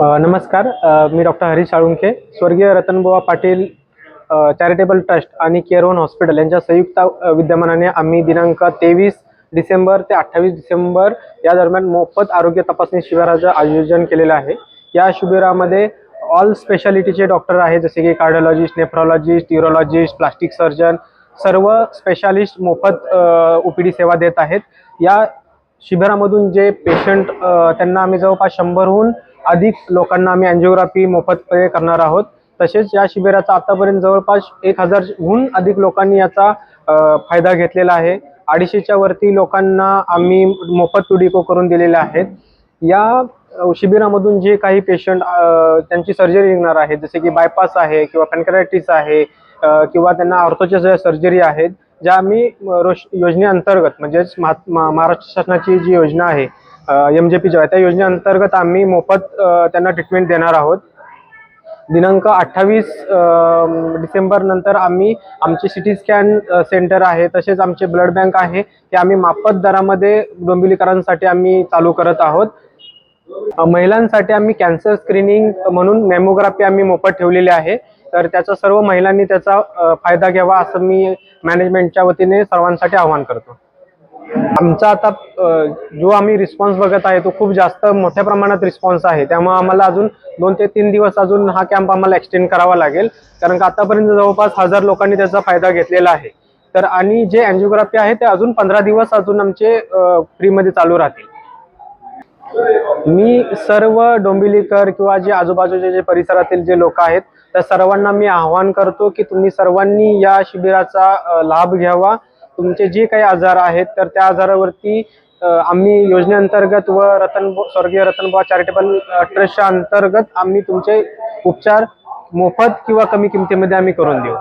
नमस्कार. मी डॉक्टर हरीश साळुंखे, स्वर्गीय रतनबुवा Patil charitable trust आणि केअर वन हॉस्पिटल यांच्या संयुक्त विद्यमानाने आम्ही दिनांक 23 डिसेंबर ते 28 डिसेंबर या दरम्यान मोफत आरोग्य तपासणी शिबिराचं आयोजन केलेलं आहे. या शिबिरामध्ये ऑल स्पेशालिटीचे डॉक्टर आहेत, जसे की cardiologist, nephrologist, neurologist, plastic surgeon, सर्व स्पेशालिस्ट मोफत OPD सेवा देत आहेत. या शिबिरामधून जे पेशंट त्यांना आम्ही जवळपास 100हून अधिक लोकांना आम्ही अँजिओग्राफी मोफतपणे करणार आहोत. तसेच या शिबिराचा आतापर्यंत जवळपास 1000हून अधिक लोकांनी याचा फायदा घेतलेला आहे. 250च्या वरती लोकांना आम्ही मोफत टुडिको करून दिलेले आहेत. या शिबिरामधून जे काही पेशंट त्यांची सर्जरी निघणार आहे, जसे की बायपास आहे किंवा पॅनक्रियाटिस आहे किंवा त्यांना ऑर्थोच्या ज्या सर्जरी आहेत, ज्या आम्ही योजनेअंतर्गत म्हणजेच महाराष्ट्र शासनाची जी योजना आहे MJP त्या योजनेअंतर्गत आम्ही मोफत त्यांना ट्रीटमेंट देणार आहोत. दिनांक 28 डिसेंबर नंतर आम्ही आमचे CT स्कॅन सेंटर आहे, तसेच आमचे ब्लड बँक आहे, ते आम्ही माफक दरामध्ये डोंबिवलीकरांसाठी आम्ही चालू करत आहोत. महिलांसाठी आम्ही कॅन्सर स्क्रीनिंग म्हणून मॅमोग्राफी आम्ही मोफत ठेवलेली आहे. तर त्याचा सर्व महिलांनी त्याचा फायदा घ्यावा असं मी मॅनेजमेंटच्या वतीने सर्वांसाठी आवाहन करतो. आमचा आता जो आम्ही रिस्पॉन्स बघत आहे तो खूप जास्त मोठ्या प्रमाणात रिस्पॉन्स आहे. त्यामुळे आम्हाला अजून 2 ते 3 दिवस अजून हा कॅम्प आम्हाला एक्सटेंड करावा लागेल, कारण का आतापर्यंत जवळपास 1000 लोकांनी त्याचा फायदा घेतलेला आहे. तर आणि जे अँजिओग्राफी आहे ते अजून 15 दिवस अजून आमचे फ्रीमध्ये चालू राहतील. मी सर्व डोंबिवलीकर किंवा जे आजूबाजूचे जे परिसरातील जे लोक आहेत त्या सर्वांना मी आवाहन करतो की तुम्ही सर्वांनी या शिबिराचा लाभ घ्यावा. तुमचे जे काही आजार आहेत तर त्या आजारावरती आम्ही योजनेअंतर्गत व स्वर्गीय रतनबुवा चॅरिटेबल ट्रस्टच्या अंतर्गत आम्ही तुमचे उपचार मोफत किंवा कमी किमतीमध्ये आम्ही करून देऊ.